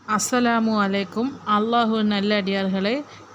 அஸ்ஸலாமு அலைக்கும். அல்லாஹு நல்லடியார்களே,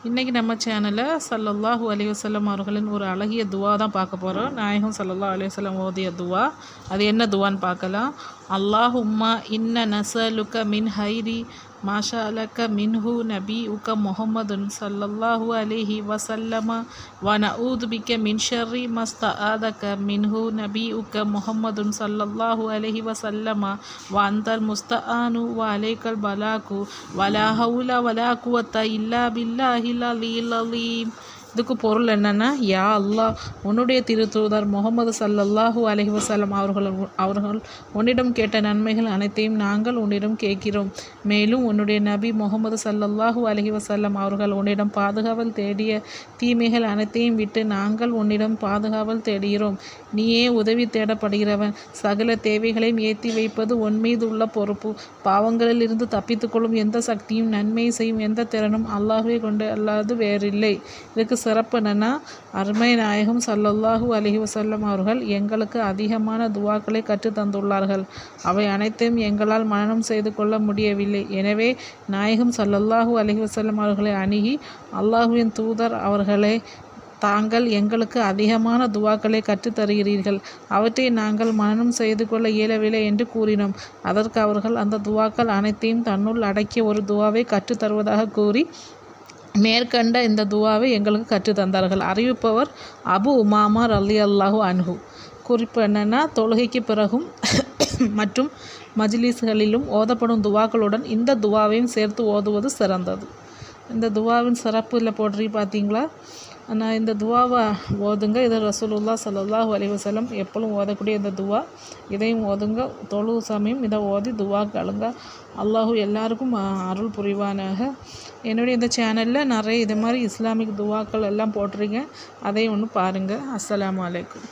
இன்றைக்கி நம்ம சேனலில் ஸல்லல்லாஹு அலைஹி வஸல்லம் அவர்களின் ஒரு அழகிய துவா தான் பார்க்க போகிறோம். நாயகம் ஸல்லல்லாஹு அலைஹி வஸல்லம் ஓதிய துவா. அது என்ன துவான்னு பார்க்கலாம். அல்லாஹும்மா இன்ன நஸலுக்க மின் ஹைரி மாஷாலக்க மின்ஹு நபி உக்க முஹம்மதுன் ஸல்லல்லாஹு அலைஹி வஸல்லம வ நஊது பிக்க மின் ஷர்ரி மஸ்தஆதக மின்ஹு நபி உக்க முஹம்மதுன் ஸல்லல்லாஹு அலைஹி வஸல்லம வ அந்தல் முஸ்தஆனு வ அலைக்கல் பலாகு வலா ஹவுல வலா குவத்த இல்லா பில்லாஹில் அலியில் அலீம். இதுக்கு பொருள் என்னென்னா, யா அல்லாஹ், உன்னுடைய திருத்தூதர் முகமது ஸல்லல்லாஹு அலைஹி வஸல்லம் அவர்கள் உன்னிடம் கேட்ட நன்மைகள் அனைத்தையும் நாங்கள் உன்னிடம் கேட்கிறோம். மேலும் உன்னுடைய நபி முகமது ஸல்லல்லாஹு அலைஹி வஸல்லம் அவர்கள் உன்னிடம் பாதுகாவல் தேடிய தீமைகள் அனைத்தையும் விட்டு நாங்கள் உன்னிடம் பாதுகாவல் தேடுகிறோம். நீயே உதவி தேடப்படுகிறவன். சகல தேவைகளையும் ஏற்றி வைப்பது உன் மீது உள்ள பொறுப்பு. பாவங்களில் இருந்து தப்பித்துக்கொள்ளும் எந்த சக்தியும் நன்மை செய்யும் எந்த திறனும் அல்லாஹ்வை கொண்டு அல்லாது வேறில்லை. இதுக்கு சிறப்பு என்னென்னா, அருமை நாயகம் ஸல்லல்லாஹு அலைஹி வஸல்லம் அவர்கள் எங்களுக்கு அதிகமான துவாக்களை கற்று தந்துள்ளார்கள். அவை அனைத்தையும் எங்களால் மனனம் செய்து கொள்ள முடியவில்லை. எனவே நாயகம் ஸல்லல்லாஹு அலைஹி வஸல்லம் அவர்களை அணுகி, அல்லாஹ்வின் தூதர் அவர்களே, தாங்கள் எங்களுக்கு அதிகமான துவாக்களை கற்றுத் தருகிறீர்கள். அவற்றை நாங்கள் மனனம் செய்து கொள்ள இயலவில்லை என்று கூறினோம். அதற்கு அவர்கள் அந்த துவாக்கள் அனைத்தையும் தன்னுள் அடக்கிய ஒரு துவாவை கற்றுத் தருவதாக கூறி மேற்கண்ட இந்த துவாவை எங்களுக்கு கற்று தந்தார்கள். அறிவிப்பவர் அபு உமாமா ரலியல்லாஹு அன்ஹு. குறிப்பு என்னென்னா, தொழுகைக்கு பிறகும் மற்றும் மஜ்லிஸ்களிலும் ஓதப்படும் துவாக்களுடன் இந்த துவாவையும் சேர்த்து ஓதுவது சிறந்தது. இந்த துவாவின் சிறப்பில் போடுறீ பார்த்தீங்களா? நான் இந்த துவாவை ஓதுங்க. இது ரசூலுல்லாஹ் ஸல்லல்லாஹு அலைஹி வஸல்லம் எப்பொழுதும் ஓதக்கூடிய இந்த துவா. இதையும் ஓதுங்க. தொழு சமயம் இதை ஓதி துவா கேளுங்க. அல்லாஹு எல்லாருக்கும் அருள் புரிவானாக. என்னுடைய இந்த சேனலில் நிறைய இது மாதிரி இஸ்லாமிக் துவாக்கள் எல்லாம் போட்டுருங்க. அதையும் ஒன்று பாருங்கள். அஸ்ஸலாமு அலைக்கும்.